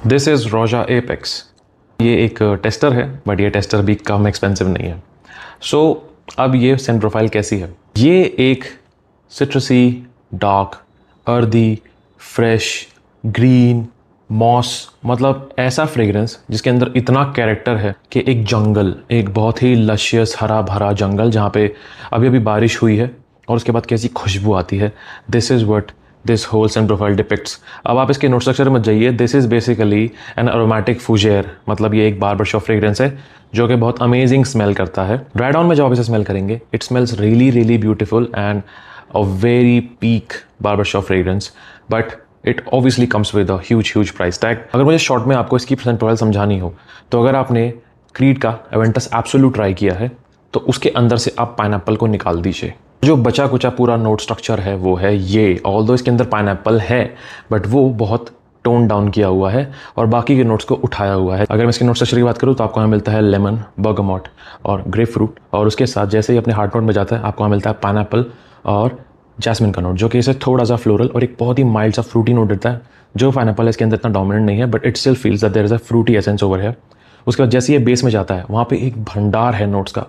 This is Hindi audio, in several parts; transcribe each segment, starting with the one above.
दिस इज़ रोजा एपेक्स। ये एक टेस्टर है, बट ये टेस्टर भी कम एक्सपेंसिव नहीं है। सो अब ये सेंट प्रोफाइल कैसी है? ये एक citrusy, dark, earthy, fresh, green, moss, मतलब ऐसा फ्रेग्रेंस जिसके अंदर इतना कैरेक्टर है कि एक जंगल, एक बहुत ही लशियस हरा भरा जंगल जहाँ पे अभी अभी बारिश हुई है और उसके बाद कैसी खुशबू आती है। This is what this whole scent profile depicts. अब आप इसके नोट स्ट्रक्चर में जाइए। This is basically an aromatic fougere, मतलब ये एक बार्बर शॉप फ्रेग्रेंस है जो कि बहुत अमेजिंग स्मेल करता है। ड्राई डाउन में जब आप इसे स्मेल करेंगे, it smells really really beautiful and a very peak barber shop fragrance, but it obviously comes with a huge price tag. अगर मुझे शॉर्ट में आपको इसकी सेंट प्रोफाइल समझानी हो, तो अगर आपने क्रीड का एवेंटस एब्सोल्यूट ट्राई किया है तो उसके अंदर से आप पाइनएप्पल को निकाल दीजिए। जो बचा कुचा पूरा नोट स्ट्रक्चर है वो है ये। ऑल्दो इसके अंदर पाइनएप्पल है, बट वो बहुत टोन डाउन किया हुआ है और बाकी के नोट्स को उठाया हुआ है। अगर मैं इसके नोट स्ट्रक्चर की बात करूँ तो आपको यहाँ मिलता है लेमन, बर्गमॉट और ग्रेप फ्रूट, और उसके साथ जैसे ही अपने हार्ड नोट में जाता है आपको यहाँ मिलता है पाइनएप्पल और जैस्मिन का नोट, जो कि इसे थोड़ा सा फ्लोरल और एक बहुत ही माइल्ड सा फ्रूटी नोट देता है। जो पाइनएप्पल है इसके अंदर इतना डोमिनेंट नहीं है, but it still feels that there is a fruity essence over है। उसके बाद जैसे ये बेस में जाता है वहाँ पे एक भंडार है नोट्स का,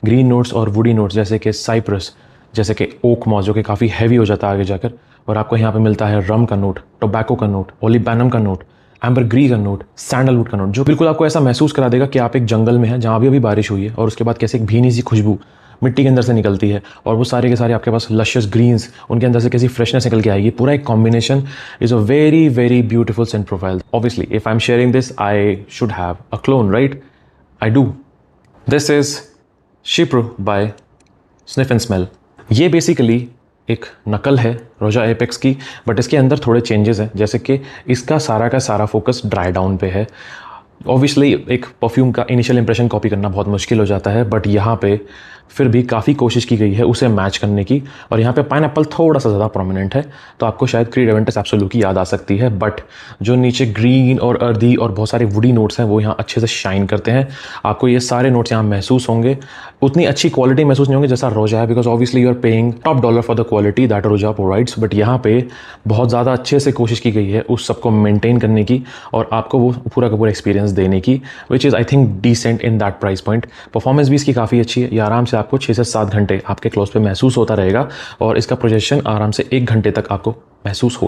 ग्रीन नोट्स और वुडी नोट्स, जैसे कि साइप्रस, जैसे कि ओक मॉस, जो कि काफ़ी हैवी हो जाता है आगे जाकर। और आपको यहाँ पे मिलता है रम का नोट, टोबैको का नोट, ओलिबैनम का नोट, एम्बरग्री का नोट, सैंडलवुड का नोट, जो बिल्कुल आपको ऐसा महसूस करा देगा कि आप एक जंगल में हैं जहाँ अभी बारिश हुई है और उसके बाद कैसे एक भीनी सी खुशबू मिट्टी के अंदर से निकलती है और वो सारे के सारे आपके पास लशियस ग्रीन्स, उनके अंदर से कैसी फ्रेशनेस निकल के आएगी। पूरा एक combination is a very very beautiful scent profile. Obviously if I am sharing this I should have a clone, right? I do. This is शिप्रो बाय स्निफ एंड स्मेल। ये बेसिकली एक नकल है रोजा एपेक्स की, बट इसके अंदर थोड़े चेंजेस हैं, जैसे कि इसका सारा का सारा फोकस ड्राई डाउन पे है। ऑब्वियसली एक परफ्यूम का इनिशियल इंप्रेशन कॉपी करना बहुत मुश्किल हो जाता है, बट यहाँ पे फिर भी काफ़ी कोशिश की गई है उसे मैच करने की। और यहाँ पे पाइनएप्पल थोड़ा सा ज़्यादा प्रोमिनेंट है, तो आपको शायद क्रीड एवेंटस एब्सोल्यूट की याद आ सकती है, बट जो नीचे ग्रीन और अर्दी और बहुत सारे वुडी नोट्स हैं वो यहाँ अच्छे से शाइन करते हैं। आपको ये सारे नोट्स यहाँ महसूस होंगे। उतनी अच्छी क्वालिटी महसूस नहीं होंगे जैसा रोजा है, because obviously you are paying top dollar for the quality that Roja provides, but यहाँ पे बहुत ज़्यादा अच्छे से कोशिश की गई है उस सबको मेंटेन करने की और आपको वो पूरा का पूरा एक्सपीरियंस देने की, which is I think decent in that price point. Performance भी इसकी काफ़ी अच्छी है। ये आराम से आपको 6 से 7 घंटे आपके क्लोज पे महसूस होता रहेगा और इसका प्रोजेक्शन आराम से 1 घंटे तक आपको महसूस हो